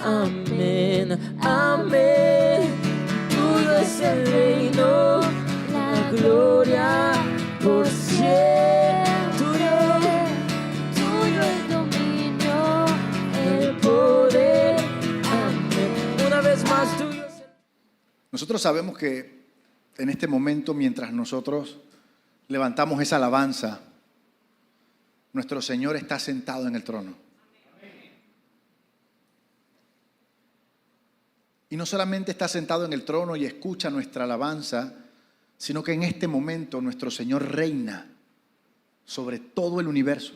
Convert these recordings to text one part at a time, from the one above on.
Amén, amén. Tuyo es el reino, la gloria por siempre. Tuyo el dominio, El poder. Amén. Una vez más, tuyo es el... Nosotros sabemos que en este momento, mientras nosotros levantamos esa alabanza, nuestro Señor está sentado en el trono. Y no solamente está sentado en el trono y escucha nuestra alabanza, sino que en este momento nuestro Señor reina sobre todo el universo.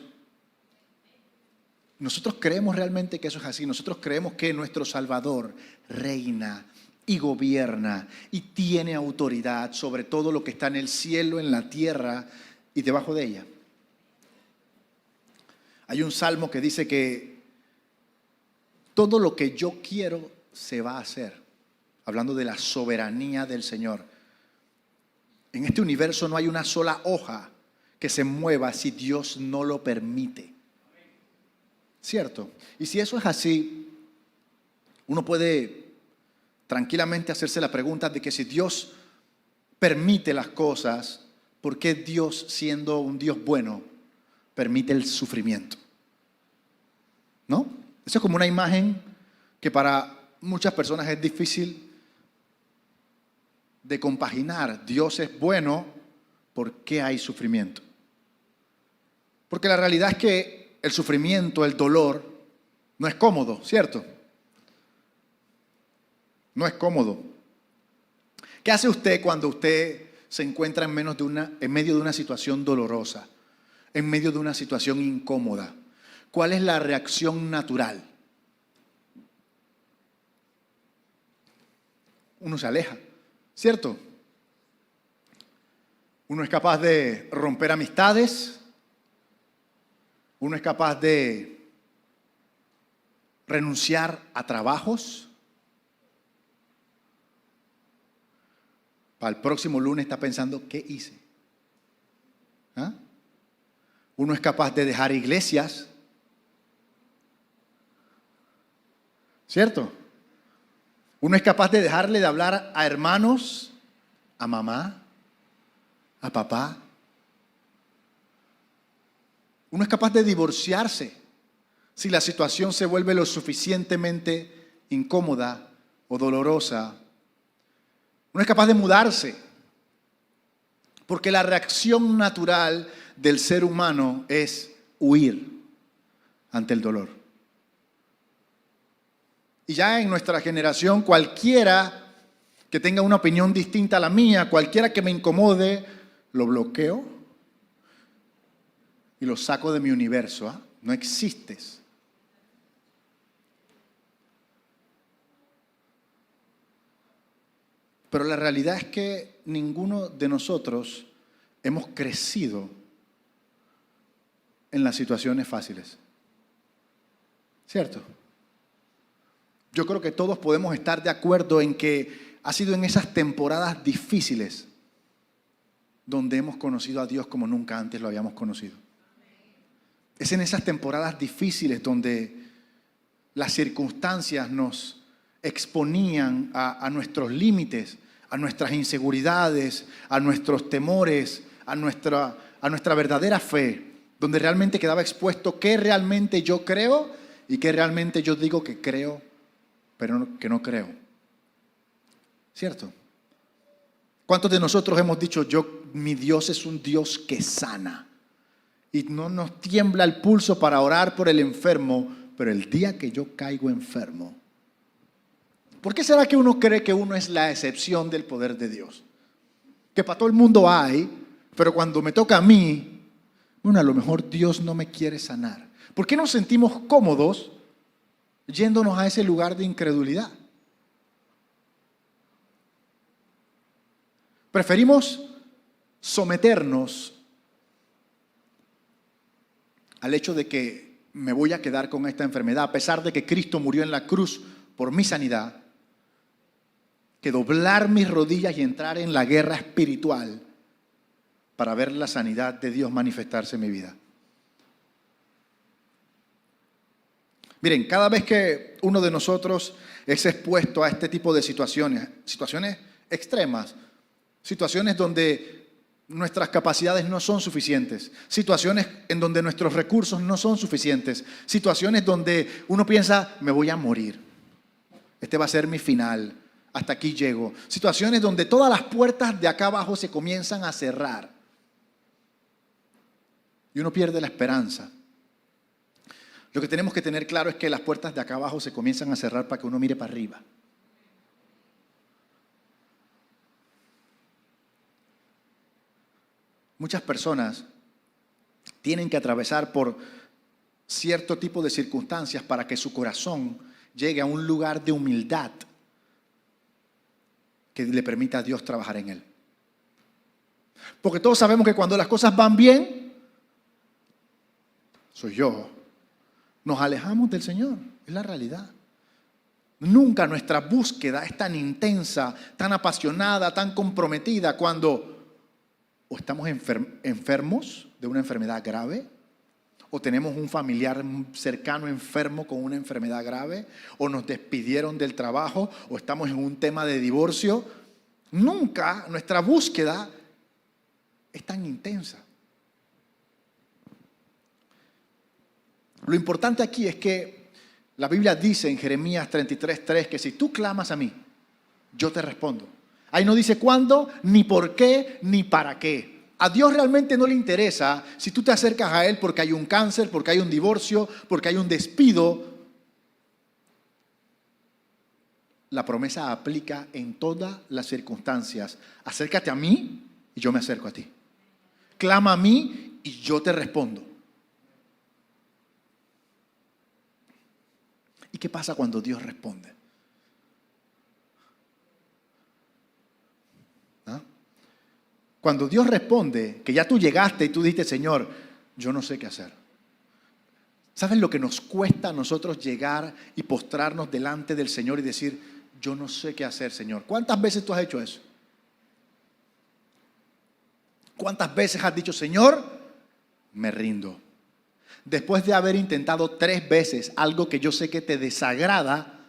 Nosotros creemos realmente que eso es así. Nosotros creemos que nuestro Salvador reina y gobierna y tiene autoridad sobre todo lo que está en el cielo, en la tierra y debajo de ella. Hay un salmo que dice que todo lo que yo quiero se va a hacer, hablando de la soberanía del Señor. En este universo no hay una sola hoja que se mueva si Dios no lo permite. ¿Cierto? Y si eso es así, uno puede tranquilamente hacerse la pregunta de que si Dios permite las cosas, ¿por qué Dios, siendo un Dios bueno, permite el sufrimiento? ¿No? Eso es como una imagen que para muchas personas es difícil de compaginar. Dios es bueno, ¿por qué hay sufrimiento? Porque la realidad es que el sufrimiento, el dolor, no es cómodo, ¿cierto? No es cómodo. ¿Qué hace usted cuando usted se encuentra en medio de una situación dolorosa, en medio de una situación incómoda? ¿Cuál es la reacción natural? Uno se aleja, ¿cierto? Uno es capaz de romper amistades, uno es capaz de renunciar a trabajos. Para el próximo lunes está pensando, ¿qué hice? ¿Ah? Uno es capaz de dejar iglesias, ¿cierto? Uno es capaz de dejarle de hablar a hermanos, a mamá, a papá. Uno es capaz de divorciarse si la situación se vuelve lo suficientemente incómoda o dolorosa. Uno es capaz de mudarse, porque la reacción natural del ser humano es huir ante el dolor. Y ya en nuestra generación, cualquiera que tenga una opinión distinta a la mía, cualquiera que me incomode, lo bloqueo y lo saco de mi universo. ¿Ah? No existes. Pero la realidad es que ninguno de nosotros hemos crecido en las situaciones fáciles. ¿Cierto? Yo creo que todos podemos estar de acuerdo en que ha sido en esas temporadas difíciles donde hemos conocido a Dios como nunca antes lo habíamos conocido. Es en esas temporadas difíciles donde las circunstancias nos exponían a nuestros límites, a nuestras inseguridades, a nuestros temores, a nuestra verdadera fe, donde realmente quedaba expuesto qué realmente yo creo y qué realmente yo digo que creo, pero que no creo. ¿Cierto? ¿Cuántos de nosotros hemos dicho, mi Dios es un Dios que sana? Y no nos tiembla el pulso para orar por el enfermo, pero el día que yo caigo enfermo, ¿por qué será que uno cree que uno es la excepción del poder de Dios? Que para todo el mundo hay, pero cuando me toca a mí, bueno, a lo mejor Dios no me quiere sanar. ¿Por qué nos sentimos cómodos yéndonos a ese lugar de incredulidad? Preferimos someternos al hecho de que me voy a quedar con esta enfermedad, a pesar de que Cristo murió en la cruz por mi sanidad, que doblar mis rodillas y entrar en la guerra espiritual para ver la sanidad de Dios manifestarse en mi vida. Miren, cada vez que uno de nosotros es expuesto a este tipo de situaciones extremas, situaciones donde nuestras capacidades no son suficientes, situaciones en donde nuestros recursos no son suficientes, situaciones donde uno piensa, me voy a morir, este va a ser mi final, hasta aquí llego, situaciones donde todas las puertas de acá abajo se comienzan a cerrar y uno pierde la esperanza. Lo que tenemos que tener claro es que las puertas de acá abajo se comienzan a cerrar para que uno mire para arriba. Muchas personas tienen que atravesar por cierto tipo de circunstancias para que su corazón llegue a un lugar de humildad que le permita a Dios trabajar en él. Porque todos sabemos que cuando las cosas van bien, soy yo, nos alejamos del Señor, es la realidad. Nunca nuestra búsqueda es tan intensa, tan apasionada, tan comprometida cuando o estamos enfermos de una enfermedad grave, o tenemos un familiar cercano enfermo con una enfermedad grave, o nos despidieron del trabajo, o estamos en un tema de divorcio. Nunca nuestra búsqueda es tan intensa. Lo importante aquí es que la Biblia dice en Jeremías 33:3 que si tú clamas a mí, yo te respondo. Ahí no dice cuándo, ni por qué, ni para qué. A Dios realmente no le interesa si tú te acercas a Él porque hay un cáncer, porque hay un divorcio, porque hay un despido. La promesa aplica en todas las circunstancias. Acércate a mí y yo me acerco a ti. Clama a mí y yo te respondo. ¿Y qué pasa cuando Dios responde? ¿Ah? Cuando Dios responde, que ya tú llegaste y tú dijiste, Señor, yo no sé qué hacer. ¿Sabes lo que nos cuesta a nosotros llegar y postrarnos delante del Señor y decir, yo no sé qué hacer, Señor? ¿Cuántas veces tú has hecho eso? ¿Cuántas veces has dicho, Señor, me rindo? Después de haber intentado 3 veces algo que yo sé que te desagrada,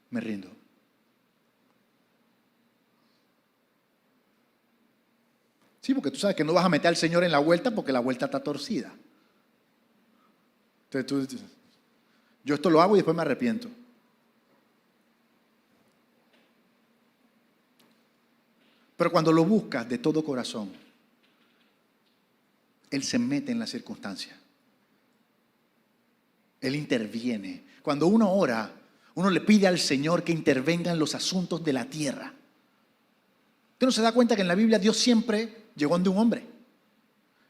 me rindo. Sí, porque tú sabes que no vas a meter al Señor en la vuelta porque la vuelta está torcida. Entonces tú dices, yo esto lo hago y después me arrepiento. Pero cuando lo buscas de todo corazón, Él se mete en la circunstancia. Él interviene. Cuando uno ora, uno le pide al Señor que intervenga en los asuntos de la tierra. Usted no se da cuenta que en la Biblia Dios siempre llegó ante un hombre.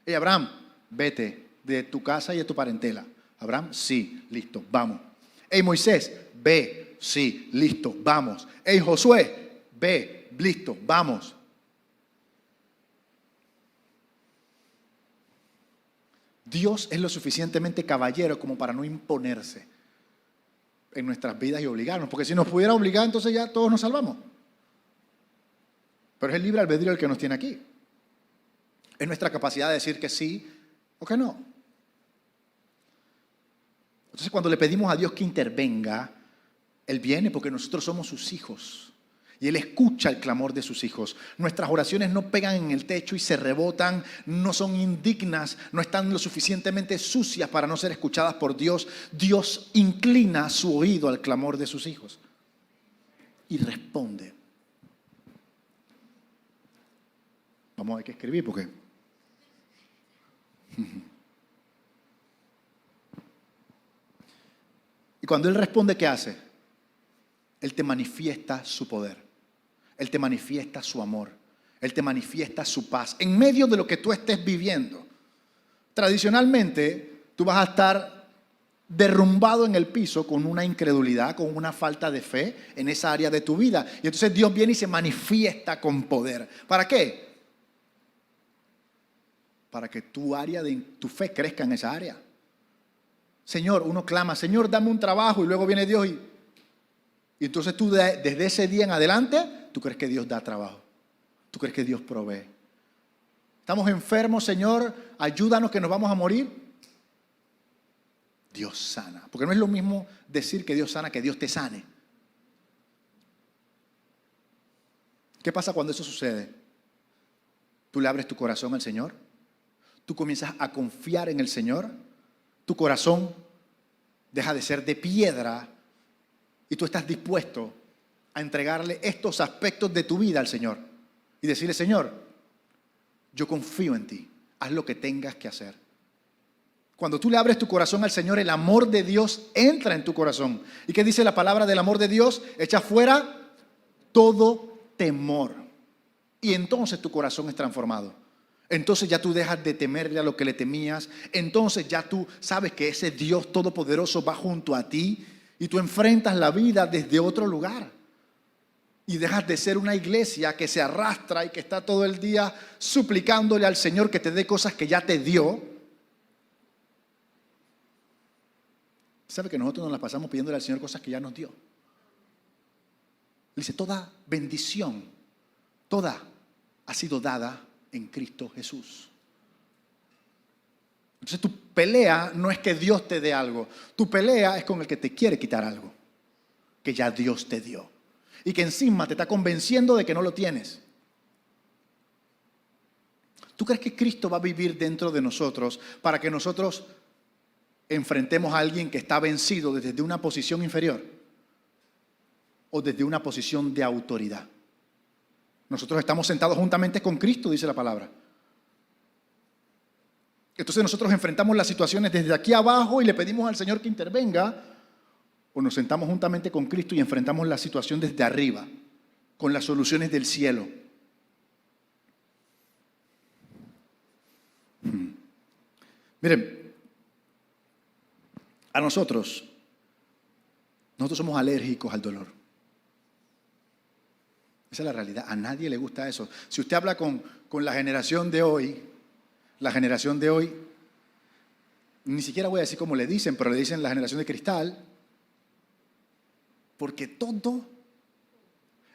Hey, Abraham, vete de tu casa y de tu parentela. Abraham, sí, listo, vamos. Hey, Moisés, ve, sí, listo, vamos. Hey, Josué, ve, listo, vamos. Dios es lo suficientemente caballero como para no imponerse en nuestras vidas y obligarnos. Porque si nos pudiera obligar, entonces ya todos nos salvamos. Pero es el libre albedrío el que nos tiene aquí. Es nuestra capacidad de decir que sí o que no. Entonces cuando le pedimos a Dios que intervenga, Él viene porque nosotros somos sus hijos. Y Él escucha el clamor de sus hijos. Nuestras oraciones no pegan en el techo y se rebotan, no son indignas, no están lo suficientemente sucias para no ser escuchadas por Dios. Dios inclina su oído al clamor de sus hijos y responde. Vamos a ver qué escribir porque... Y cuando Él responde, ¿qué hace? Él te manifiesta su poder. Él te manifiesta su amor. Él te manifiesta su paz. En medio de lo que tú estés viviendo. Tradicionalmente, tú vas a estar derrumbado en el piso con una incredulidad, con una falta de fe en esa área de tu vida. Y entonces Dios viene y se manifiesta con poder. ¿Para qué? Para que tu área de tu fe crezca en esa área. Señor, uno clama, Señor, dame un trabajo, y luego viene Dios y entonces tú desde ese día en adelante, tú crees que Dios da trabajo. Tú crees que Dios provee. Estamos enfermos, Señor, ayúdanos que nos vamos a morir. Dios sana. Porque no es lo mismo decir que Dios sana que Dios te sane. ¿Qué pasa cuando eso sucede? Tú le abres tu corazón al Señor. Tú comienzas a confiar en el Señor. Tu corazón deja de ser de piedra y tú estás dispuesto a entregarle estos aspectos de tu vida al Señor y decirle: Señor, yo confío en ti, haz lo que tengas que hacer. Cuando tú le abres tu corazón al Señor, el amor de Dios entra en tu corazón. ¿Y qué dice la palabra del amor de Dios? Echa fuera todo temor. Y entonces tu corazón es transformado. Entonces ya tú dejas de temerle a lo que le temías. Entonces ya tú sabes que ese Dios todopoderoso va junto a ti y tú enfrentas la vida desde otro lugar. Y dejas de ser una iglesia que se arrastra y que está todo el día suplicándole al Señor que te dé cosas que ya te dio. ¿Sabe que nosotros nos las pasamos pidiéndole al Señor cosas que ya nos dio? Dice: toda bendición, toda ha sido dada en Cristo Jesús. Entonces tu pelea no es que Dios te dé algo. Tu pelea es con el que te quiere quitar algo que ya Dios te dio. Y que encima te está convenciendo de que no lo tienes. ¿Tú crees que Cristo va a vivir dentro de nosotros para que nosotros enfrentemos a alguien que está vencido desde una posición inferior o desde una posición de autoridad? Nosotros estamos sentados juntamente con Cristo, dice la palabra. Entonces nosotros enfrentamos las situaciones desde aquí abajo y le pedimos al Señor que intervenga, o nos sentamos juntamente con Cristo y enfrentamos la situación desde arriba, con las soluciones del cielo. Miren, a nosotros somos alérgicos al dolor. Esa es la realidad. A nadie le gusta eso. Si usted habla con la generación de hoy, ni siquiera voy a decir cómo le dicen, pero le dicen la generación de cristal, porque todo.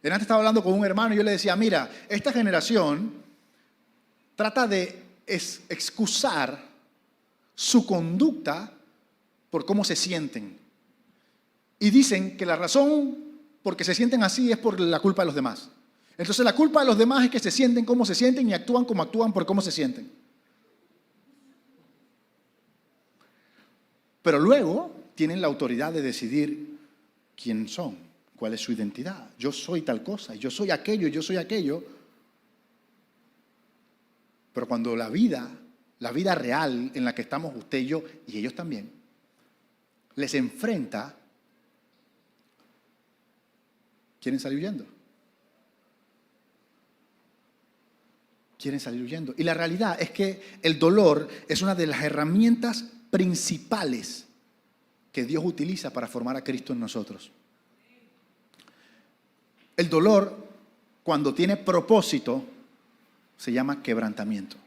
Antes estaba hablando con un hermano y yo le decía: mira, esta generación trata de excusar su conducta por cómo se sienten. Y dicen que la razón por que se sienten así es por la culpa de los demás. Entonces la culpa de los demás es que se sienten como se sienten y actúan como actúan por cómo se sienten. Pero luego tienen la autoridad de decidir quién son, cuál es su identidad. Yo soy tal cosa, yo soy aquello, yo soy aquello. Pero cuando la vida real en la que estamos usted y yo, y ellos también, les enfrenta, quieren salir huyendo. Quieren salir huyendo. Y la realidad es que el dolor es una de las herramientas principales que Dios utiliza para formar a Cristo en nosotros. El dolor, cuando tiene propósito, se llama quebrantamiento.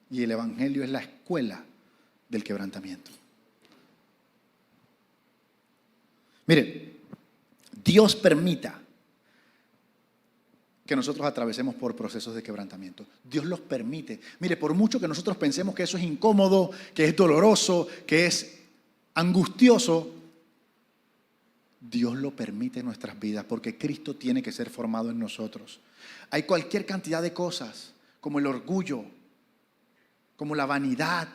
Y el Evangelio es la escuela del quebrantamiento. Mire, Dios permita que nosotros atravesemos por procesos de quebrantamiento. Dios los permite. Mire, por mucho que nosotros pensemos que eso es incómodo, que es doloroso, que es angustioso, Dios lo permite en nuestras vidas porque Cristo tiene que ser formado en nosotros. Hay cualquier cantidad de cosas, como el orgullo, como la vanidad,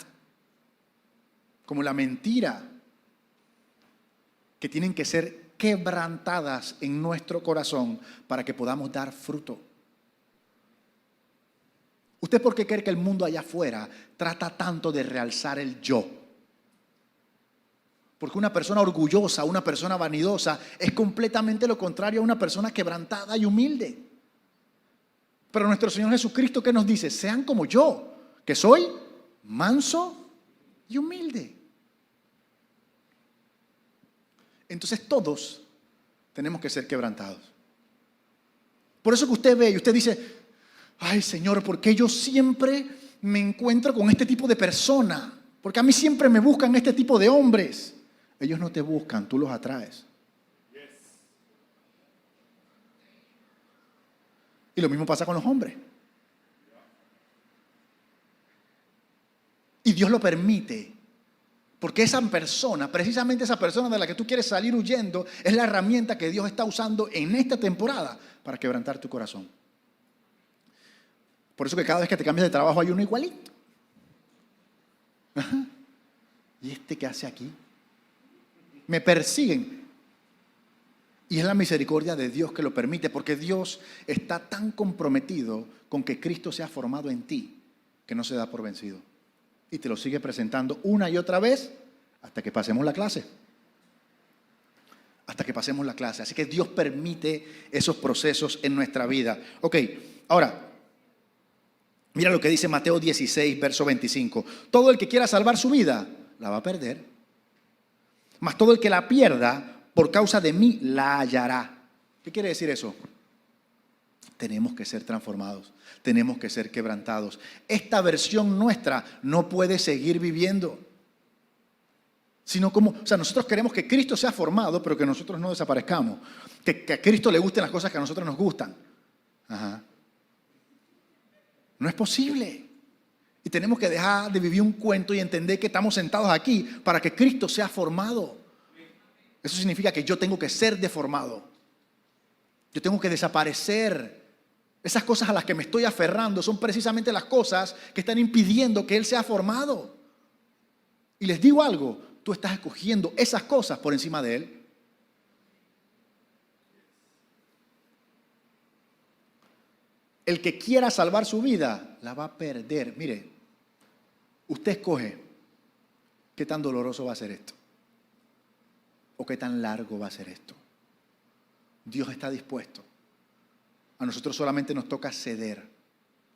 como la mentira, que tienen que ser quebrantadas en nuestro corazón para que podamos dar fruto. ¿Usted por qué cree que el mundo allá afuera trata tanto de realzar el yo? Porque una persona orgullosa, una persona vanidosa, es completamente lo contrario a una persona quebrantada y humilde. Pero nuestro Señor Jesucristo, ¿qué nos dice? Sean como yo, que soy manso y humilde. Entonces todos tenemos que ser quebrantados. Por eso que usted ve y usted dice: ay Señor, ¿por qué yo siempre me encuentro con este tipo de persona? Porque a mí siempre me buscan este tipo de hombres. Ellos no te buscan, tú los atraes. Y lo mismo pasa con los hombres. Y Dios lo permite. Porque esa persona, precisamente esa persona de la que tú quieres salir huyendo, es la herramienta que Dios está usando en esta temporada para quebrantar tu corazón. Por eso que cada vez que te cambias de trabajo hay uno igualito. Ajá. ¿Y este qué hace aquí? Me persiguen. Y es la misericordia de Dios que lo permite, porque Dios está tan comprometido con que Cristo sea formado en ti, que no se da por vencido. Y te lo sigue presentando una y otra vez hasta que pasemos la clase. Hasta que pasemos la clase. Así que Dios permite esos procesos en nuestra vida. Ok, ahora, mira lo que dice Mateo 16, verso 25. Todo el que quiera salvar su vida, la va a perder. Mas todo el que la pierda, por causa de mí, la hallará. ¿Qué quiere decir eso? Tenemos que ser transformados. Tenemos que ser quebrantados. Esta versión nuestra no puede seguir viviendo. Sino como, o sea, nosotros queremos que Cristo sea formado, pero que nosotros no desaparezcamos. Que a Cristo le gusten las cosas que a nosotros nos gustan. Ajá. No es posible. Y tenemos que dejar de vivir un cuento y entender que estamos sentados aquí para que Cristo sea formado. Eso significa que yo tengo que ser deformado. Yo tengo que desaparecer. Esas cosas a las que me estoy aferrando son precisamente las cosas que están impidiendo que Él sea formado. Y les digo algo, tú estás escogiendo esas cosas por encima de Él. El que quiera salvar su vida, la va a perder. Mire, usted escoge qué tan doloroso va a ser esto. O qué tan largo va a ser esto. Dios está dispuesto. A nosotros solamente nos toca ceder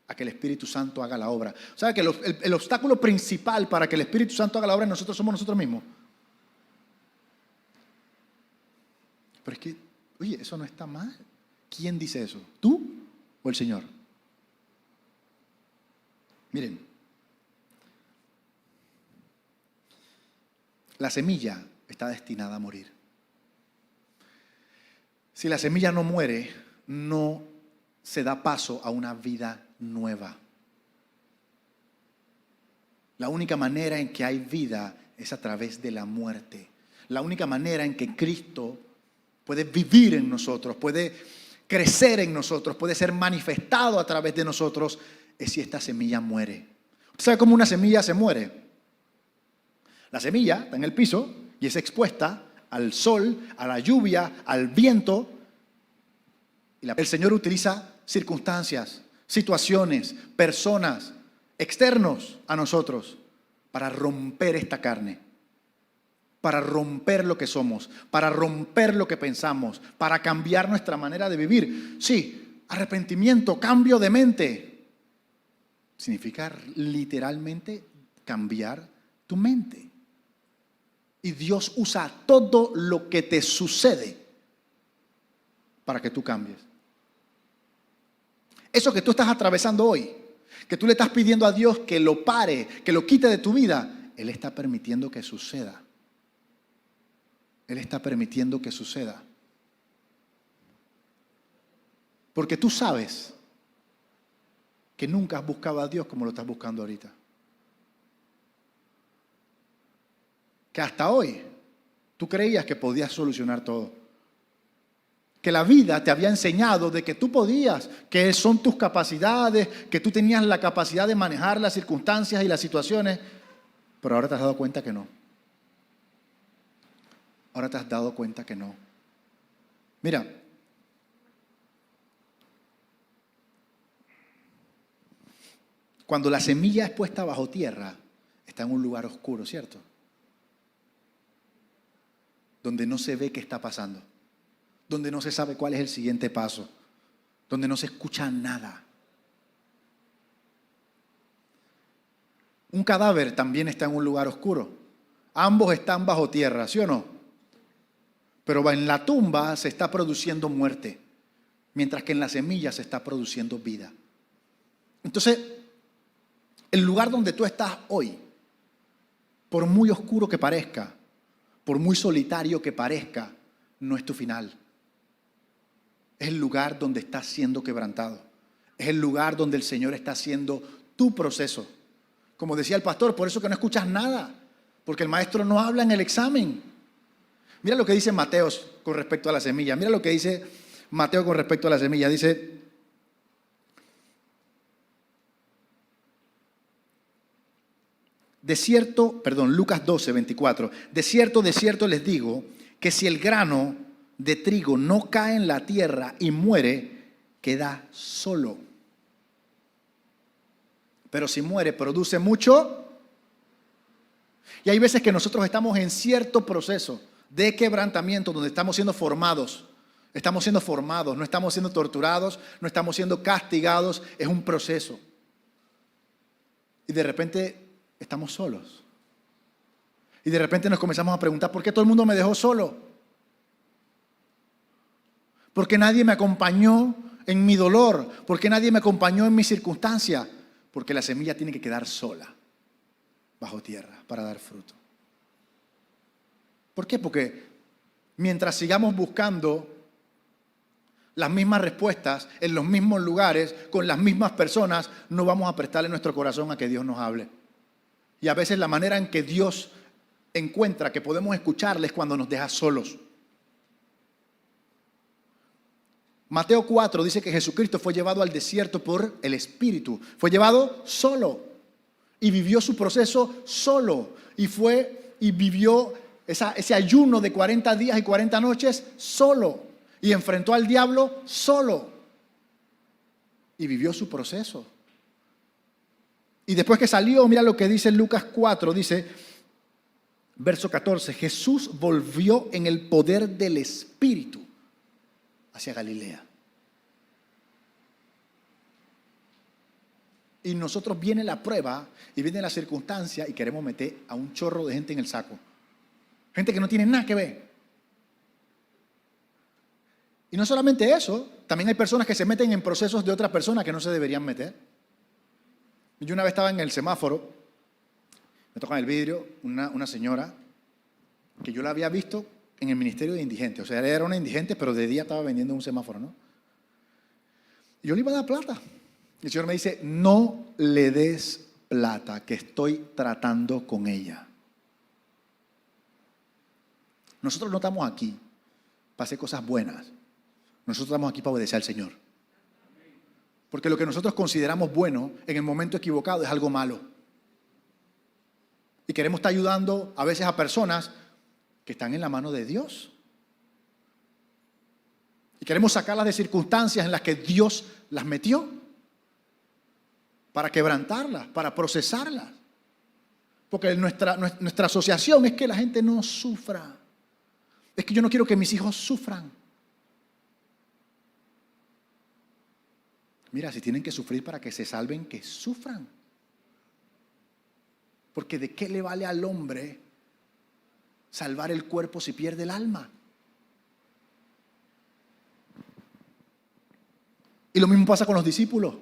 a que el Espíritu Santo haga la obra. ¿Sabe que el obstáculo principal para que el Espíritu Santo haga la obra en nosotros somos nosotros mismos? Pero es que, oye, eso no está mal. ¿Quién dice eso? ¿Tú o el Señor? Miren, la semilla está destinada a morir. Si la semilla no muere, no se da paso a una vida nueva. La única manera en que hay vida es a través de la muerte. La única manera en que Cristo puede vivir en nosotros, puede crecer en nosotros, puede ser manifestado a través de nosotros, es si esta semilla muere. ¿Usted sabe cómo una semilla se muere? La semilla está en el piso y es expuesta al sol, a la lluvia, al viento. Y el Señor utiliza circunstancias, situaciones, personas, externos a nosotros para romper esta carne, para romper lo que somos, para romper lo que pensamos, para cambiar nuestra manera de vivir. Sí, arrepentimiento, cambio de mente. Significa literalmente cambiar tu mente. Y Dios usa todo lo que te sucede para que tú cambies. Eso que tú estás atravesando hoy, que tú le estás pidiendo a Dios que lo pare, que lo quite de tu vida, Él está permitiendo que suceda. Él está permitiendo que suceda. Porque tú sabes que nunca has buscado a Dios como lo estás buscando ahorita. Que hasta hoy tú creías que podías solucionar todo. Que la vida te había enseñado de que tú podías, que son tus capacidades, que tú tenías la capacidad de manejar las circunstancias y las situaciones, pero ahora te has dado cuenta que no. Ahora te has dado cuenta que no. Mira, cuando la semilla es puesta bajo tierra, está en un lugar oscuro, ¿cierto? Donde no se ve qué está pasando, donde no se sabe cuál es el siguiente paso, donde no se escucha nada. Un cadáver también está en un lugar oscuro. Ambos están bajo tierra, ¿sí o no? Pero en la tumba se está produciendo muerte, mientras que en la semilla se está produciendo vida. Entonces, el lugar donde tú estás hoy, por muy oscuro que parezca, por muy solitario que parezca, no es tu final. Es el lugar donde estás siendo quebrantado. Es el lugar donde el Señor está haciendo tu proceso. Como decía el pastor, por eso que no escuchas nada, porque el maestro no habla en el examen. Mira lo que dice Mateo con respecto a la semilla. Mira lo que dice Mateo con respecto a la semilla. Dice, Lucas 12, 24. De cierto les digo que si el grano de trigo no cae en la tierra y muere, queda solo. Pero si muere, produce mucho. Y hay veces que nosotros estamos en cierto proceso de quebrantamiento donde estamos siendo formados. Estamos siendo formados, no estamos siendo torturados, no estamos siendo castigados. Es un proceso. Y de repente estamos solos. Y de repente nos comenzamos a preguntar, ¿por qué todo el mundo me dejó solo? ¿Por qué nadie me acompañó en mi dolor? ¿Por qué nadie me acompañó en mi circunstancia? Porque la semilla tiene que quedar sola, bajo tierra, para dar fruto. ¿Por qué? Porque mientras sigamos buscando las mismas respuestas en los mismos lugares, con las mismas personas, no vamos a prestarle nuestro corazón a que Dios nos hable. Y a veces la manera en que Dios encuentra que podemos escucharle es cuando nos deja solos. Mateo 4 dice que Jesucristo fue llevado al desierto por el Espíritu. Fue llevado solo y vivió su proceso solo. Y vivió ese ayuno de 40 días y 40 noches solo. Y enfrentó al diablo solo. Y vivió su proceso. Y después que salió, mira lo que dice Lucas 4, dice, verso 14, Jesús volvió en el poder del Espíritu hacia Galilea. Y nosotros viene la prueba y viene la circunstancia y queremos meter a un chorro de gente en el saco. Gente que no tiene nada que ver. Y no solamente eso, también hay personas que se meten en procesos de otras personas que no se deberían meter. Yo una vez estaba en el semáforo, me toca en el vidrio una señora que yo la había visto en el ministerio de indigentes. O sea, ella era una indigente, pero de día estaba vendiendo en un semáforo, ¿no? Y yo le iba a dar plata. Y el Señor me dice, no le des plata, que estoy tratando con ella. Nosotros no estamos aquí para hacer cosas buenas. Nosotros estamos aquí para obedecer al Señor. Porque lo que nosotros consideramos bueno en el momento equivocado es algo malo. Y queremos estar ayudando a veces a personas que están en la mano de Dios. Y queremos sacarlas de circunstancias en las que Dios las metió. Para quebrantarlas, para procesarlas. Porque nuestra asociación es que la gente no sufra. Es que yo no quiero que mis hijos sufran. Mira, si tienen que sufrir para que se salven, que sufran. Porque ¿de qué le vale al hombre salvar el cuerpo si pierde el alma? Y lo mismo pasa con los discípulos.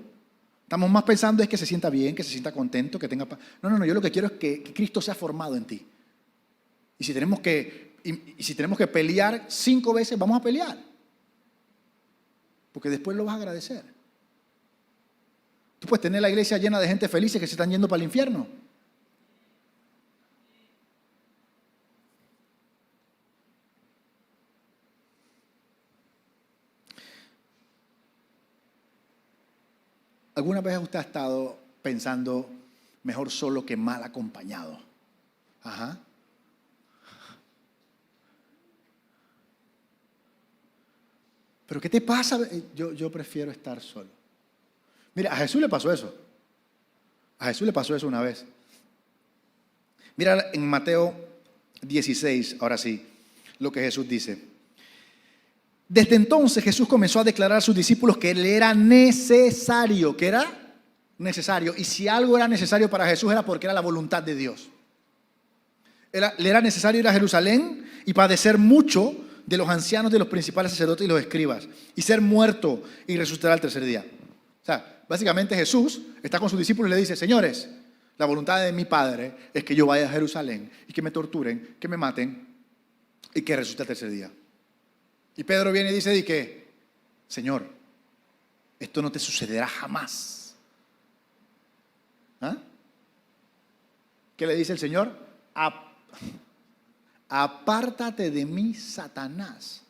Estamos más pensando es que se sienta bien, que se sienta contento, que tenga paz. No, yo lo que quiero es que Cristo sea formado en ti. Y si tenemos que pelear 5 veces, vamos a pelear. Porque después lo vas a agradecer. Tú puedes tener la iglesia llena de gente feliz que se están yendo para el infierno. ¿Alguna vez usted ha estado pensando mejor solo que mal acompañado? Ajá. ¿Pero qué te pasa? Yo prefiero estar solo. Mira, a Jesús le pasó eso. A Jesús le pasó eso una vez. Mira en Mateo 16, ahora sí, lo que Jesús dice. Desde entonces Jesús comenzó a declarar a sus discípulos que Él era necesario, que era necesario. Y si algo era necesario para Jesús era porque era la voluntad de Dios. Le era necesario ir a Jerusalén y padecer mucho de los ancianos, de los principales sacerdotes y los escribas, y ser muerto y resucitar al tercer día. O sea, básicamente Jesús está con sus discípulos y le dice, señores, la voluntad de mi Padre es que yo vaya a Jerusalén y que me torturen, que me maten y que resucite al tercer día. Y Pedro viene y dice, que, Señor, esto no te sucederá jamás. ¿Ah? ¿Qué le dice el Señor? Apártate de mí, Satanás.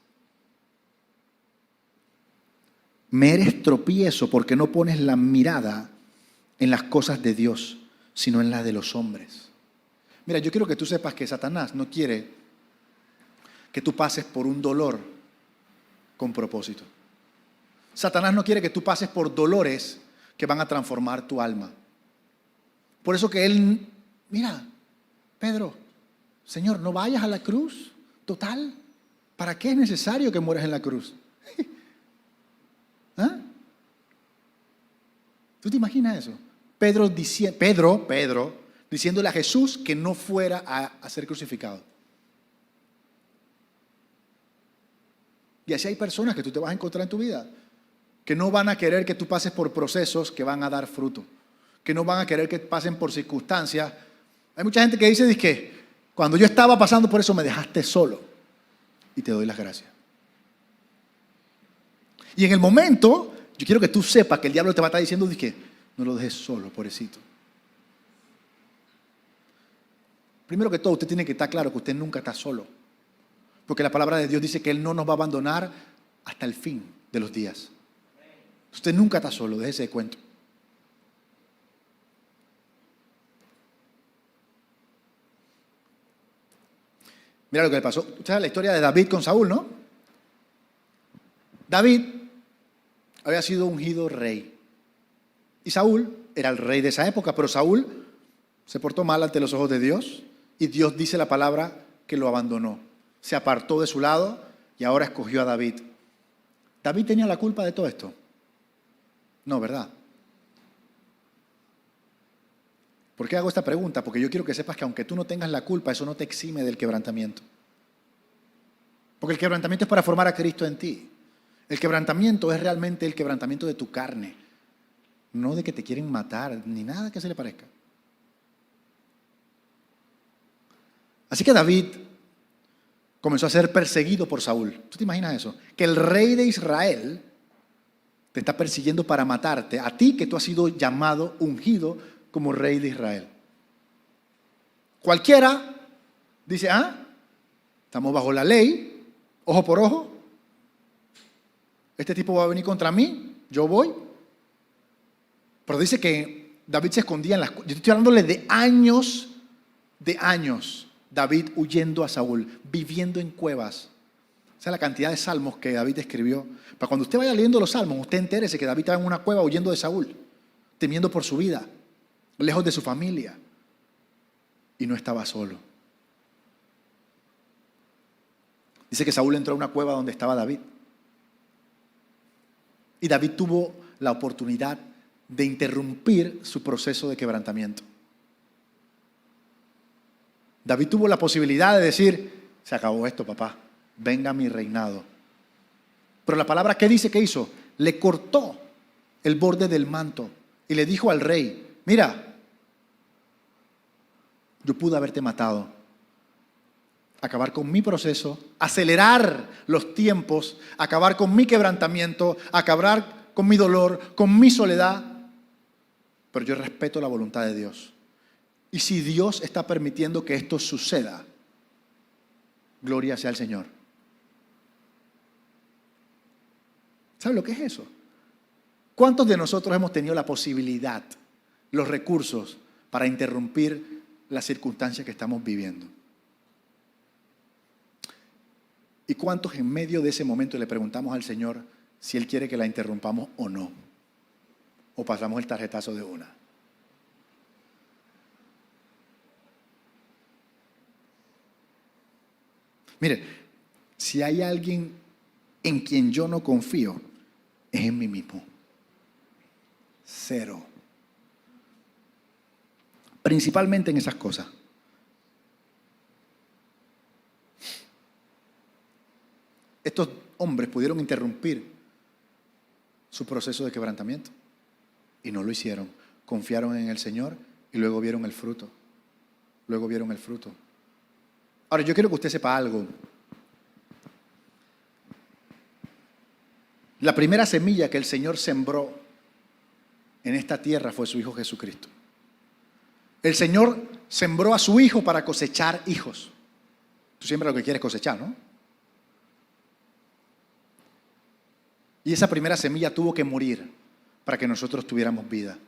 Me eres tropiezo porque no pones la mirada en las cosas de Dios, sino en las de los hombres. Mira, yo quiero que tú sepas que Satanás no quiere que tú pases por un dolor con propósito. Satanás no quiere que tú pases por dolores que van a transformar tu alma. Por eso que él, mira, Pedro, Señor, no vayas a la cruz. Total, ¿para qué es necesario que mueras en la cruz? ¿Ah? ¿Tú te imaginas eso? Pedro diciéndole a Jesús que no fuera a ser crucificado. Y así hay personas que tú te vas a encontrar en tu vida que no van a querer que tú pases por procesos que van a dar fruto, que no van a querer que pasen por circunstancias. Hay mucha gente que dice que cuando yo estaba pasando por eso me dejaste solo y te doy las gracias. Y en el momento, yo quiero que tú sepas que el diablo te va a estar diciendo no lo dejes solo, pobrecito. Primero que todo, usted tiene que estar claro que usted nunca está solo. Porque la palabra de Dios dice que Él no nos va a abandonar hasta el fin de los días. Usted nunca está solo, déjese de cuento. Mira lo que le pasó. Usted sabe la historia de David con Saúl, ¿no? David había sido ungido rey. Y Saúl era el rey de esa época, pero Saúl se portó mal ante los ojos de Dios y Dios dice la palabra que lo abandonó. Se apartó de su lado y ahora escogió a David. ¿David tenía la culpa de todo esto? No, ¿verdad? ¿Por qué hago esta pregunta? Porque yo quiero que sepas que aunque tú no tengas la culpa, eso no te exime del quebrantamiento. Porque el quebrantamiento es para formar a Cristo en ti. El quebrantamiento es realmente el quebrantamiento de tu carne. No de que te quieren matar, ni nada que se le parezca. Así que David comenzó a ser perseguido por Saúl. ¿Tú te imaginas eso? Que el rey de Israel te está persiguiendo para matarte. A ti que tú has sido llamado, ungido como rey de Israel. Cualquiera dice, estamos bajo la ley, ojo por ojo. Este tipo va a venir contra mí, yo voy. Pero dice que David se escondía en las... Yo estoy hablándole de años, David huyendo a Saúl, viviendo en cuevas. O sea, la cantidad de salmos que David escribió. Para cuando usted vaya leyendo los salmos, usted entérese que David estaba en una cueva huyendo de Saúl, temiendo por su vida, lejos de su familia. Y no estaba solo. Dice que Saúl entró a una cueva donde estaba David. Y David tuvo la oportunidad de interrumpir su proceso de quebrantamiento. David tuvo la posibilidad de decir, se acabó esto, papá, venga mi reinado. Pero la palabra que dice que hizo, le cortó el borde del manto y le dijo al rey, mira, yo pude haberte matado, acabar con mi proceso, acelerar los tiempos, acabar con mi quebrantamiento, acabar con mi dolor, con mi soledad, pero yo respeto la voluntad de Dios. Y si Dios está permitiendo que esto suceda, gloria sea al Señor. ¿Sabe lo que es eso? ¿Cuántos de nosotros hemos tenido la posibilidad, los recursos para interrumpir las circunstancias que estamos viviendo? ¿Y cuántos en medio de ese momento le preguntamos al Señor si Él quiere que la interrumpamos o no? ¿O pasamos el tarjetazo de una? Mire, si hay alguien en quien yo no confío, es en mí mismo. Cero. Principalmente en esas cosas. Estos hombres pudieron interrumpir su proceso de quebrantamiento y no lo hicieron. Confiaron en el Señor y luego vieron el fruto. Luego vieron el fruto. Ahora, yo quiero que usted sepa algo. La primera semilla que el Señor sembró en esta tierra fue su Hijo Jesucristo. El Señor sembró a su hijo para cosechar hijos. Tú siempre lo que quieres cosechar, ¿no? Y esa primera semilla tuvo que morir para que nosotros tuviéramos vida.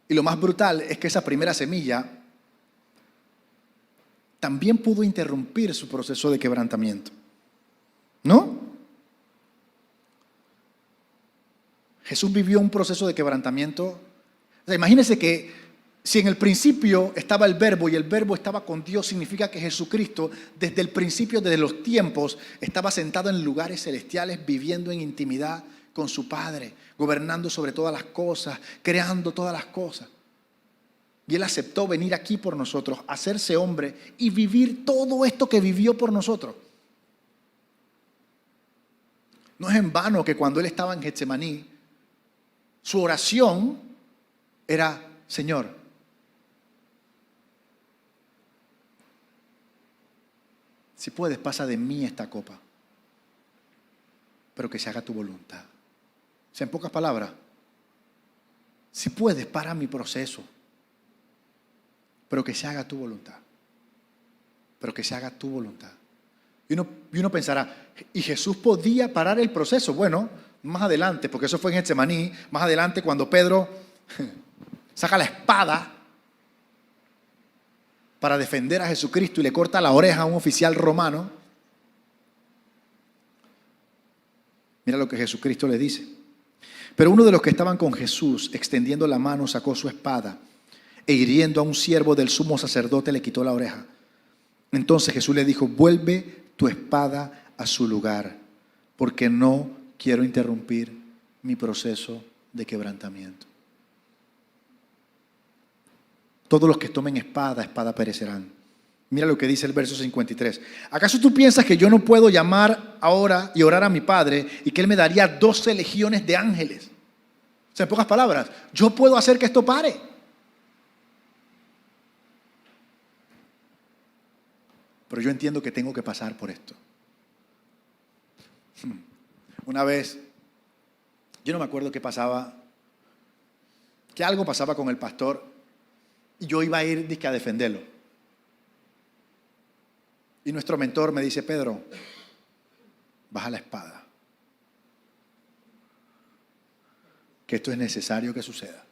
Y lo más brutal es que esa primera semilla también pudo interrumpir su proceso de quebrantamiento. ¿No? Jesús vivió un proceso de quebrantamiento. O sea, imagínense que si en el principio estaba el Verbo y el Verbo estaba con Dios, significa que Jesucristo desde el principio, desde los tiempos, estaba sentado en lugares celestiales, viviendo en intimidad con su Padre, gobernando sobre todas las cosas, creando todas las cosas. Y Él aceptó venir aquí por nosotros, hacerse hombre y vivir todo esto que vivió por nosotros. No es en vano que cuando Él estaba en Getsemaní, su oración era: Señor, si puedes, pasa de mí esta copa, pero que se haga tu voluntad. O sea, en pocas palabras, si puedes, para mi proceso, pero que se haga tu voluntad. Pero que se haga tu voluntad. Y uno pensará, ¿y Jesús podía parar el proceso? Bueno, más adelante, porque eso fue en Getsemaní, más adelante cuando Pedro saca la espada para defender a Jesucristo y le corta la oreja a un oficial romano. Mira lo que Jesucristo le dice. Pero uno de los que estaban con Jesús, extendiendo la mano, sacó su espada e hiriendo a un siervo del sumo sacerdote le quitó la oreja. Entonces Jesús le dijo: vuelve tu espada a su lugar, porque no quiero interrumpir mi proceso de quebrantamiento. Todos los que tomen espada, espada perecerán. Mira lo que dice el verso 53. ¿Acaso tú piensas que yo no puedo llamar ahora y orar a mi Padre y que Él me daría 12 legiones de ángeles? O sea, en pocas palabras, yo puedo hacer que esto pare. Pero yo entiendo que tengo que pasar por esto. Una vez, yo no me acuerdo qué pasaba, que algo pasaba con el pastor y yo iba a ir dizque a defenderlo. Y nuestro mentor me dice: Pedro, baja la espada, que esto es necesario que suceda.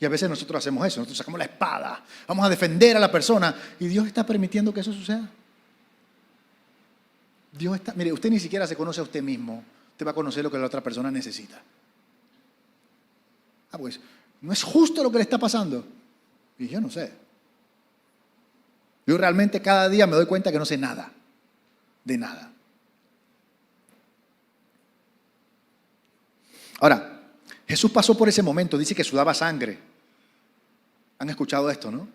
Y a veces nosotros hacemos eso, nosotros sacamos la espada, vamos a defender a la persona y Dios está permitiendo que eso suceda. Dios está, mire, usted ni siquiera se conoce a usted mismo, usted va a conocer lo que la otra persona necesita. Pues, no es justo lo que le está pasando. Y yo no sé. Yo realmente cada día me doy cuenta que no sé nada, de nada. Ahora, Jesús pasó por ese momento, dice que sudaba sangre. ¿Han escuchado esto, no?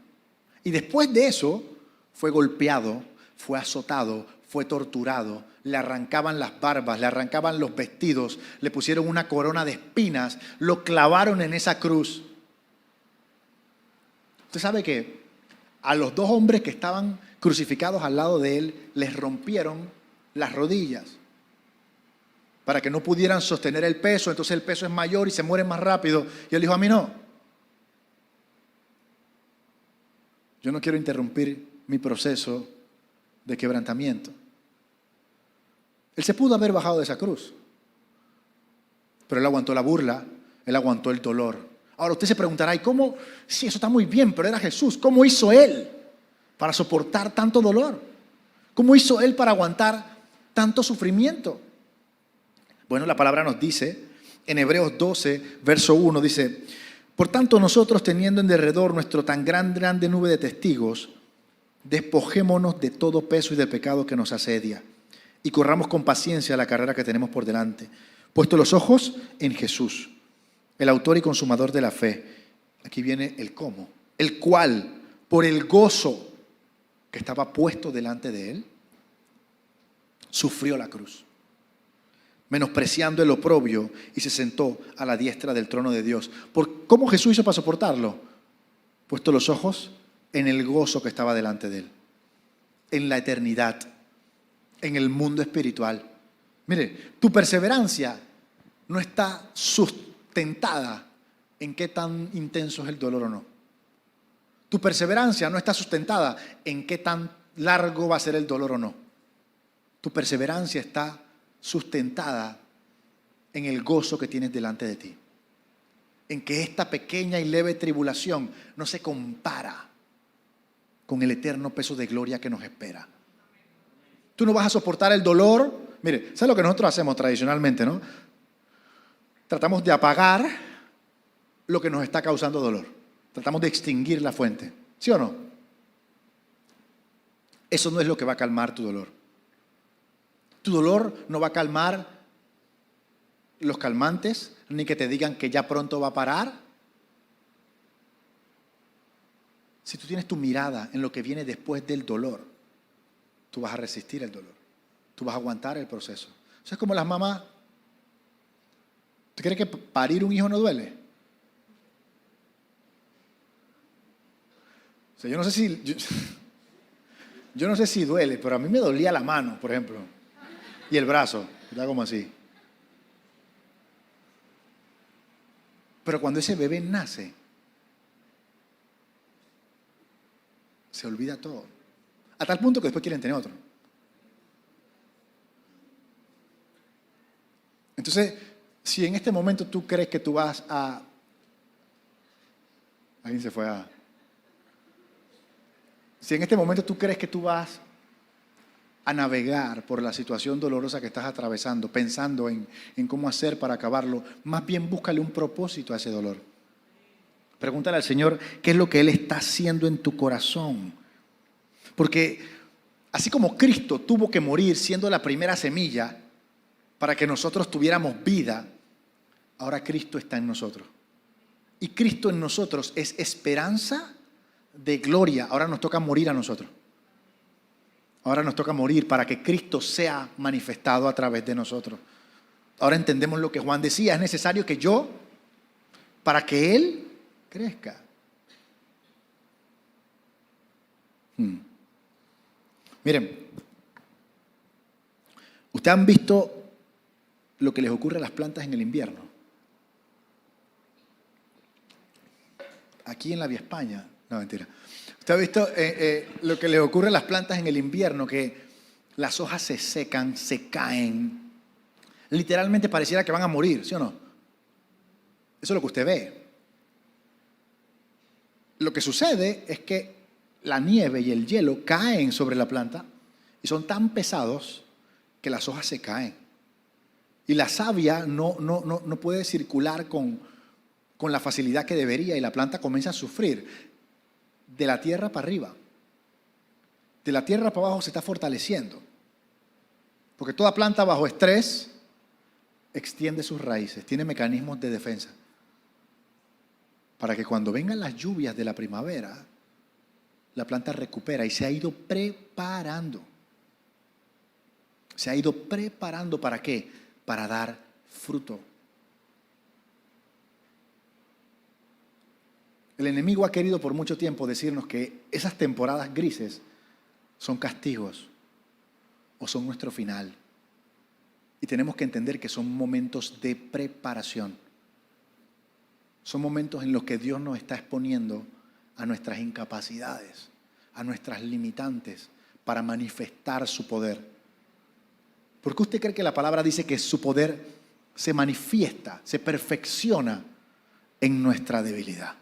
Y después de eso, fue golpeado, fue azotado, fue torturado, le arrancaban las barbas, le arrancaban los vestidos, le pusieron una corona de espinas, lo clavaron en esa cruz. Usted sabe que a los dos hombres que estaban crucificados al lado de él, les rompieron las rodillas para que no pudieran sostener el peso, entonces el peso es mayor y se mueren más rápido. Y él dijo: a mí no. Yo no quiero interrumpir mi proceso de quebrantamiento. Él se pudo haber bajado de esa cruz, pero él aguantó la burla, él aguantó el dolor. Ahora usted se preguntará: ¿y cómo? Sí, eso está muy bien, pero era Jesús. ¿Cómo hizo Él para soportar tanto dolor? ¿Cómo hizo Él para aguantar tanto sufrimiento? Bueno, la palabra nos dice, en Hebreos 12, verso 1, dice: por tanto, nosotros, teniendo en derredor nuestro tan grande nube de testigos, despojémonos de todo peso y del pecado que nos asedia, y corramos con paciencia la carrera que tenemos por delante, puesto los ojos en Jesús, el autor y consumador de la fe. Aquí viene el cómo. El cual, por el gozo que estaba puesto delante de él, sufrió la cruz, menospreciando el oprobio, y se sentó a la diestra del trono de Dios. ¿Cómo Jesús hizo para soportarlo? Puesto los ojos en el gozo que estaba delante de él, en la eternidad, en el mundo espiritual. Mire, tu perseverancia no está sustentada en qué tan intenso es el dolor o no. Tu perseverancia no está sustentada en qué tan largo va a ser el dolor o no. Tu perseverancia está sustentada en el gozo que tienes delante de ti. En que esta pequeña y leve tribulación no se compara con el eterno peso de gloria que nos espera. Tú no vas a soportar el dolor. Mire, ¿sabes lo que nosotros hacemos tradicionalmente, no? Tratamos de apagar lo que nos está causando dolor. Tratamos de extinguir la fuente. ¿Sí o no? Eso no es lo que va a calmar tu dolor. Tu dolor no va a calmar los calmantes, ni que te digan que ya pronto va a parar. Si tú tienes tu mirada en lo que viene después del dolor, tú vas a resistir el dolor. Tú vas a aguantar el proceso. Eso es como las mamás. ¿Tú crees que parir un hijo no duele? O sea, yo no sé si duele, pero a mí me dolía la mano, por ejemplo, y el brazo, era como así. Pero cuando ese bebé nace, se olvida todo. A tal punto que después quieren tener otro. Entonces, si en este momento tú crees que tú vas a... Alguien se fue a... Si en este momento tú crees que tú vas a navegar por la situación dolorosa que estás atravesando, pensando en cómo hacer para acabarlo, más bien búscale un propósito a ese dolor. Pregúntale al Señor qué es lo que Él está haciendo en tu corazón. Porque así como Cristo tuvo que morir siendo la primera semilla para que nosotros tuviéramos vida, ahora Cristo está en nosotros. Y Cristo en nosotros es esperanza de gloria. Ahora nos toca morir a nosotros. Ahora nos toca morir para que Cristo sea manifestado a través de nosotros. Ahora entendemos lo que Juan decía. Es necesario que yo, para que Él crezca. Miren, ¿ustedes han visto lo que les ocurre a las plantas en el invierno? Aquí en la Vía España, no, mentira. ¿Usted ha visto lo que les ocurre a las plantas en el invierno? Que las hojas se secan, se caen. Literalmente pareciera que van a morir, ¿sí o no? Eso es lo que usted ve. Lo que sucede es que la nieve y el hielo caen sobre la planta y son tan pesados que las hojas se caen. Y la savia no puede circular con la facilidad que debería y la planta comienza a sufrir. De la tierra para arriba, de la tierra para abajo se está fortaleciendo. Porque toda planta bajo estrés extiende sus raíces, tiene mecanismos de defensa. Para que cuando vengan las lluvias de la primavera, la planta recupera y se ha ido preparando. Se ha ido preparando ¿para qué? Para dar fruto. El enemigo ha querido por mucho tiempo decirnos que esas temporadas grises son castigos o son nuestro final. Y tenemos que entender que son momentos de preparación. Son momentos en los que Dios nos está exponiendo a nuestras incapacidades, a nuestras limitantes, para manifestar su poder. ¿Por qué usted cree que la palabra dice que su poder se manifiesta, se perfecciona en nuestra debilidad?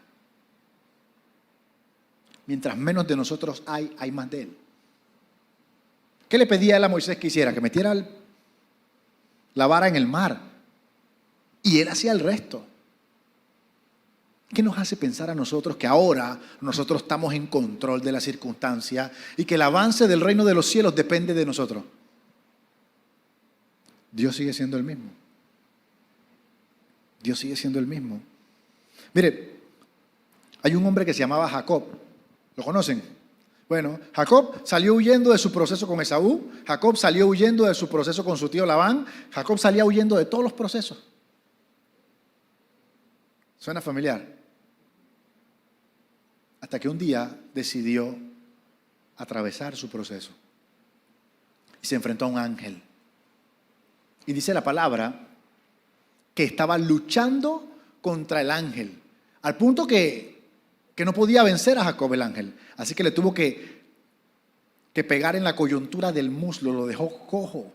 Mientras menos de nosotros hay más de Él. ¿Qué le pedía Él a Moisés que hiciera? Que metiera la vara en el mar. Y Él hacía el resto. ¿Qué nos hace pensar a nosotros que ahora nosotros estamos en control de la circunstancia y que el avance del reino de los cielos depende de nosotros? Dios sigue siendo el mismo. Dios sigue siendo el mismo. Mire, hay un hombre que se llamaba Jacob. ¿Lo conocen? Bueno, Jacob salió huyendo de su proceso con Esaú. Jacob salió huyendo de su proceso con su tío Labán. Jacob salía huyendo de todos los procesos. ¿Suena familiar? Hasta que un día decidió atravesar su proceso. Y se enfrentó a un ángel. Y dice la palabra que estaba luchando contra el ángel, al punto que no podía vencer a Jacob el ángel. Así que le tuvo que pegar en la coyuntura del muslo, lo dejó cojo.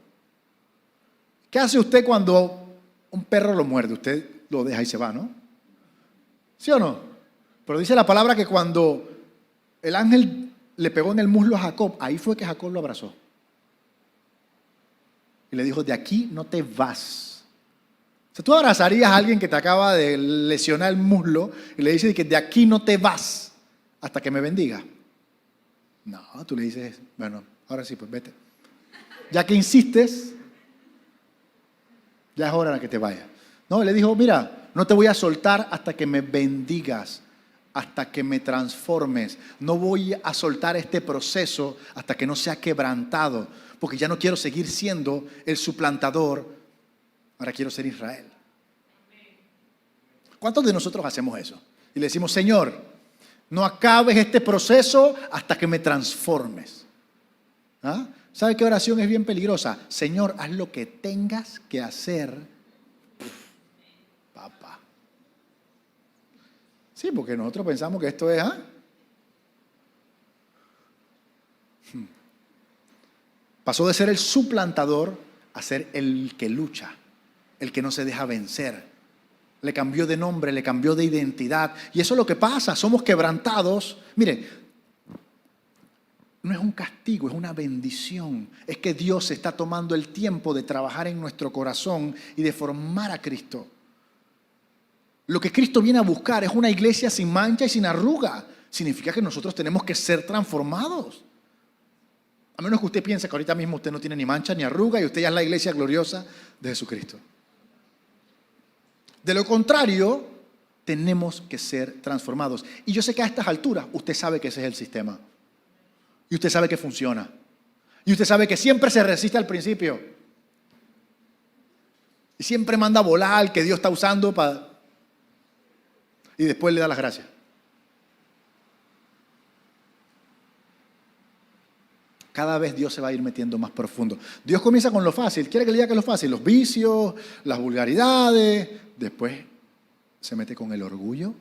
¿Qué hace usted cuando un perro lo muerde? Usted lo deja y se va, ¿no? ¿Sí o no? Pero dice la palabra que cuando el ángel le pegó en el muslo a Jacob, ahí fue que Jacob lo abrazó. Y le dijo, de aquí no te vas. O sea, tú abrazarías a alguien que te acaba de lesionar el muslo y le dices que de aquí no te vas hasta que me bendiga. No, tú le dices, bueno, ahora sí, pues vete. Ya que insistes, ya es hora de que te vayas. No, le dijo, mira, no te voy a soltar hasta que me bendigas, hasta que me transformes. No voy a soltar este proceso hasta que no sea quebrantado, porque ya no quiero seguir siendo el suplantador, ahora quiero ser Israel. ¿Cuántos de nosotros hacemos eso? Y le decimos, Señor, no acabes este proceso hasta que me transformes. ¿Ah? ¿Sabe qué oración es bien peligrosa? Señor, haz lo que tengas que hacer. Papá. Sí, porque nosotros pensamos que esto es... Pasó de ser el suplantador a ser el que lucha, el que no se deja vencer. Le cambió de nombre, le cambió de identidad. Y eso es lo que pasa, somos quebrantados. Mire, no es un castigo, es una bendición. Es que Dios está tomando el tiempo de trabajar en nuestro corazón y de formar a Cristo. Lo que Cristo viene a buscar es una iglesia sin mancha y sin arruga. Significa que nosotros tenemos que ser transformados. A menos que usted piense que ahorita mismo usted no tiene ni mancha ni arruga y usted ya es la iglesia gloriosa de Jesucristo. De lo contrario, tenemos que ser transformados. Y yo sé que a estas alturas usted sabe que ese es el sistema. Y usted sabe que funciona. Y usted sabe que siempre se resiste al principio. Y siempre manda a volar al que Dios está usando para... Y después le da las gracias. Cada vez Dios se va a ir metiendo más profundo. Dios comienza con lo fácil. ¿Quiere que le diga que es lo fácil? Los vicios, las vulgaridades. Después se mete con el orgullo,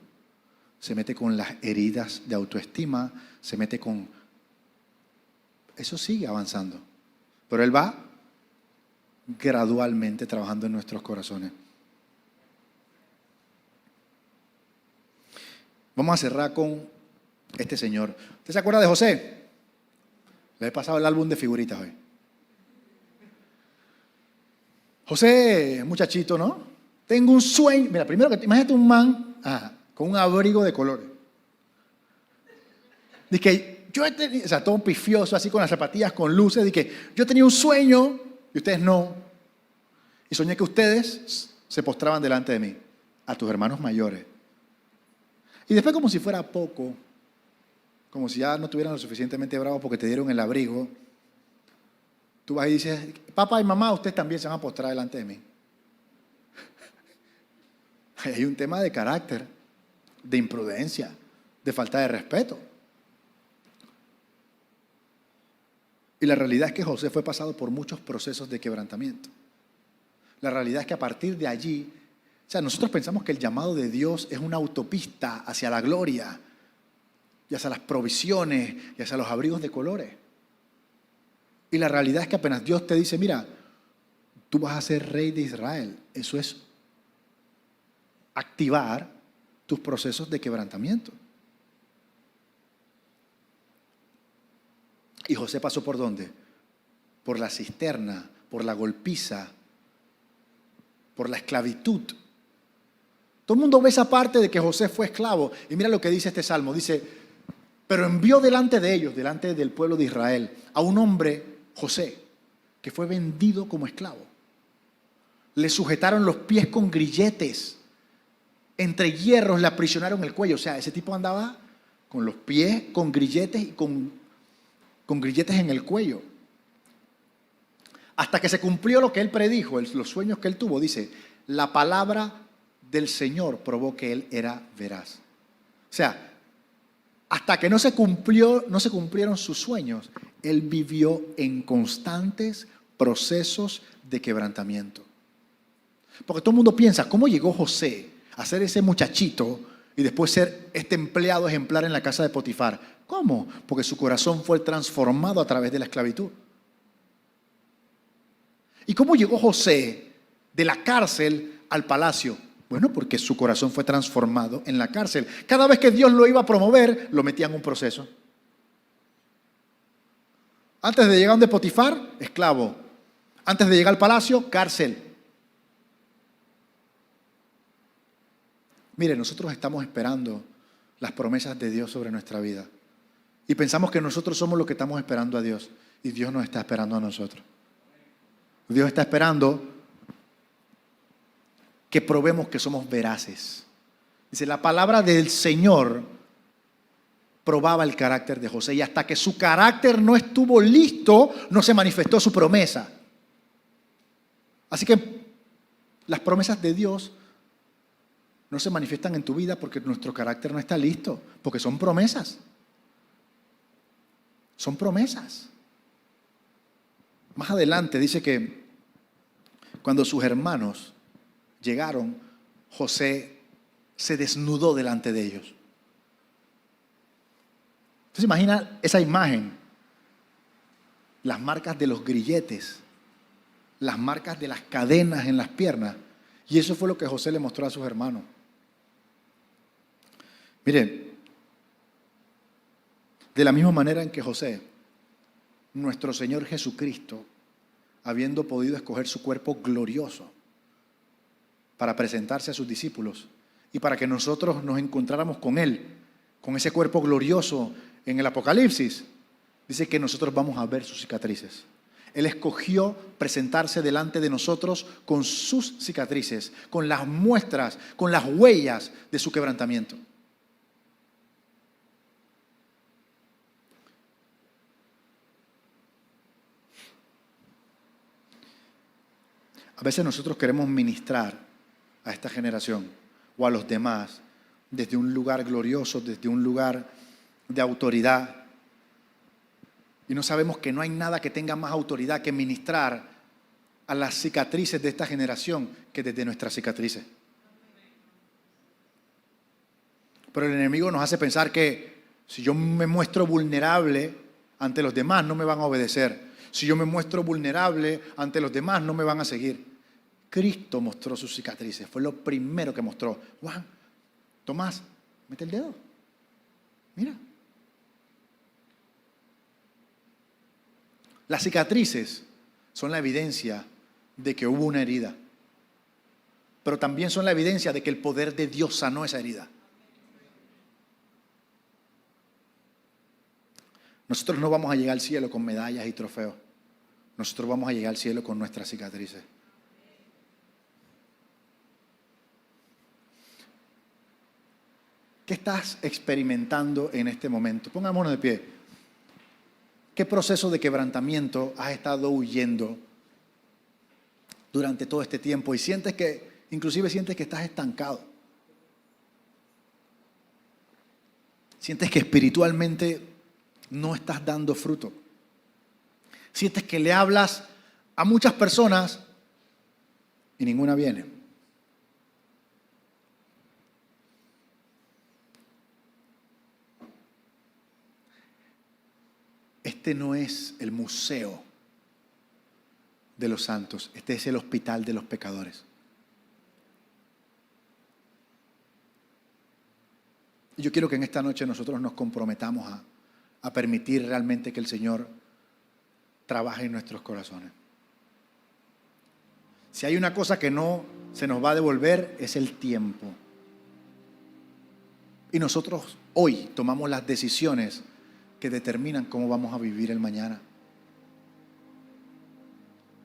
se mete con las heridas de autoestima, se mete con... Eso sigue avanzando. Pero Él va gradualmente trabajando en nuestros corazones. Vamos a cerrar con este señor. ¿Usted se acuerda de José? Le he pasado el álbum de figuritas hoy. José, muchachito, ¿no? Tengo un sueño. Mira, primero que imagínate un man con un abrigo de colores. Dice que yo he tenido, o sea, todo pifioso, así con las zapatillas, con luces. Dice que yo tenía un sueño y ustedes no. Y soñé que ustedes se postraban delante de mí, a tus hermanos mayores. Y después, como si fuera poco, como si ya no estuvieran lo suficientemente bravos porque te dieron el abrigo, tú vas y dices, papá y mamá, ustedes también se van a postrar delante de mí. Hay un tema de carácter, de imprudencia, de falta de respeto. Y la realidad es que José fue pasado por muchos procesos de quebrantamiento. La realidad es que a partir de allí, o sea, nosotros pensamos que el llamado de Dios es una autopista hacia la gloria, y hacia las provisiones, y hacia los abrigos de colores. Y la realidad es que apenas Dios te dice, mira, tú vas a ser rey de Israel, eso es activar tus procesos de quebrantamiento. ¿Y José pasó por dónde? Por la cisterna, por la golpiza, por la esclavitud. Todo el mundo ve esa parte de que José fue esclavo. Y mira lo que dice este salmo. Dice, pero envió delante de ellos, delante del pueblo de Israel, a un hombre, José, que fue vendido como esclavo. Le sujetaron los pies con grilletes. Entre hierros le aprisionaron el cuello. O sea, ese tipo andaba con los pies, con grilletes y con grilletes en el cuello. Hasta que se cumplió lo que él predijo, los sueños que él tuvo. Dice, la palabra del Señor probó que él era veraz. O sea, hasta que no se cumplieron sus sueños, él vivió en constantes procesos de quebrantamiento. Porque todo el mundo piensa, ¿cómo llegó José a ser ese muchachito y después ser este empleado ejemplar en la casa de Potifar? ¿Cómo? Porque su corazón fue transformado a través de la esclavitud. ¿Y cómo llegó José de la cárcel al palacio? Bueno, porque su corazón fue transformado en la cárcel. Cada vez que Dios lo iba a promover, lo metía en un proceso. Antes de llegar donde Potifar, esclavo. Antes de llegar al palacio, cárcel. Mire, nosotros estamos esperando las promesas de Dios sobre nuestra vida. Y pensamos que nosotros somos los que estamos esperando a Dios. Y Dios nos está esperando a nosotros. Dios está esperando que probemos que somos veraces. Dice, la palabra del Señor probaba el carácter de José. Y hasta que su carácter no estuvo listo, no se manifestó su promesa. Así que las promesas de Dios no se manifiestan en tu vida porque nuestro carácter no está listo. Porque son promesas. Son promesas. Más adelante dice que cuando sus hermanos llegaron, José se desnudó delante de ellos. Entonces imagina esa imagen, las marcas de los grilletes, las marcas de las cadenas en las piernas. Y eso fue lo que José le mostró a sus hermanos. Miren, de la misma manera en que José, nuestro Señor Jesucristo, habiendo podido escoger su cuerpo glorioso para presentarse a sus discípulos y para que nosotros nos encontráramos con Él, con ese cuerpo glorioso en el Apocalipsis, dice que nosotros vamos a ver sus cicatrices. Él escogió presentarse delante de nosotros con sus cicatrices, con las muestras, con las huellas de su quebrantamiento. A veces nosotros queremos ministrar a esta generación o a los demás desde un lugar glorioso, desde un lugar de autoridad. Y no sabemos que no hay nada que tenga más autoridad que ministrar a las cicatrices de esta generación que desde nuestras cicatrices. Pero el enemigo nos hace pensar que si yo me muestro vulnerable ante los demás, no me van a obedecer. Si yo me muestro vulnerable ante los demás, no me van a seguir. Cristo mostró sus cicatrices. Fue lo primero que mostró. Juan, Tomás, mete el dedo. Mira. Las cicatrices son la evidencia de que hubo una herida. Pero también son la evidencia de que el poder de Dios sanó esa herida. Nosotros no vamos a llegar al cielo con medallas y trofeos. Nosotros vamos a llegar al cielo con nuestras cicatrices. ¿Qué estás experimentando en este momento? Pongámonos de pie. ¿Qué proceso de quebrantamiento has estado huyendo durante todo este tiempo? Y inclusive sientes que estás estancado. Sientes que espiritualmente no estás dando fruto. Sientes que le hablas a muchas personas y ninguna viene. Este no es el museo de los santos, este es el hospital de los pecadores. Y yo quiero que en esta noche nosotros nos comprometamos a permitir realmente que el Señor trabaje en nuestros corazones. Si hay una cosa que no se nos va a devolver, es el tiempo. Y nosotros hoy tomamos las decisiones que determinan cómo vamos a vivir el mañana.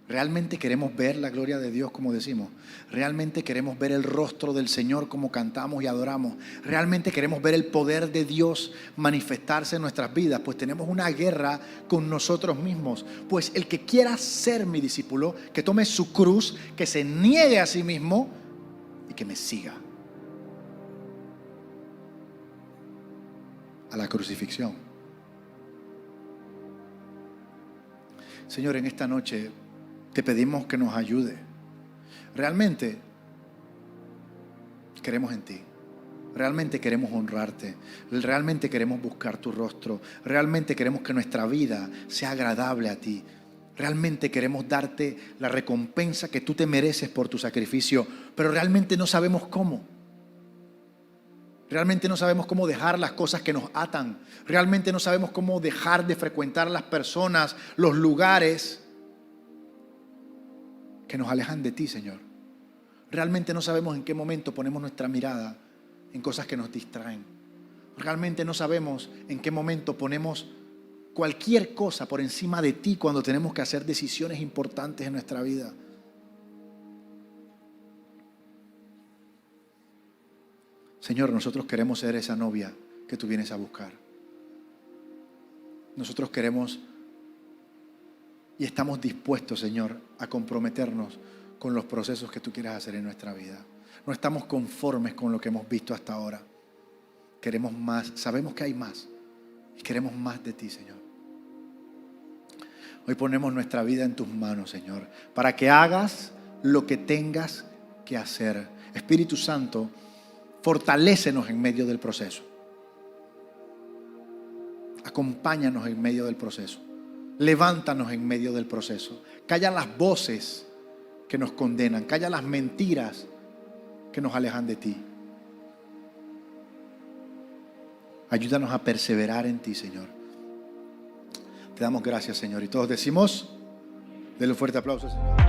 ¿Realmente queremos ver la gloria de Dios como decimos? ¿Realmente queremos ver el rostro del Señor como cantamos y adoramos? ¿Realmente queremos ver el poder de Dios manifestarse en nuestras vidas? Pues tenemos una guerra con nosotros mismos. Pues el que quiera ser mi discípulo, que tome su cruz, que se niegue a sí mismo y que me siga. A la crucifixión. Señor, en esta noche te pedimos que nos ayude realmente queremos en ti. Realmente queremos honrarte. Realmente queremos buscar tu rostro. Realmente queremos que nuestra vida sea agradable a ti. Realmente queremos darte la recompensa que tú te mereces por tu sacrificio, pero realmente no sabemos cómo. Realmente no sabemos cómo dejar las cosas que nos atan. Realmente no sabemos cómo dejar de frecuentar las personas, los lugares que nos alejan de ti, Señor. Realmente no sabemos en qué momento ponemos nuestra mirada en cosas que nos distraen. Realmente no sabemos en qué momento ponemos cualquier cosa por encima de ti cuando tenemos que hacer decisiones importantes en nuestra vida. Señor, nosotros queremos ser esa novia que tú vienes a buscar. Nosotros queremos y estamos dispuestos, Señor, a comprometernos con los procesos que tú quieras hacer en nuestra vida. No estamos conformes con lo que hemos visto hasta ahora. Queremos más, sabemos que hay más y queremos más de ti, Señor. Hoy ponemos nuestra vida en tus manos, Señor, para que hagas lo que tengas que hacer. Espíritu Santo, fortalécenos en medio del proceso. Acompáñanos en medio del proceso. Levántanos en medio del proceso. Calla las voces que nos condenan. Calla las mentiras que nos alejan de ti. Ayúdanos a perseverar en ti, Señor. Te damos gracias, Señor. Y todos decimos, denle un fuerte aplauso, Señor.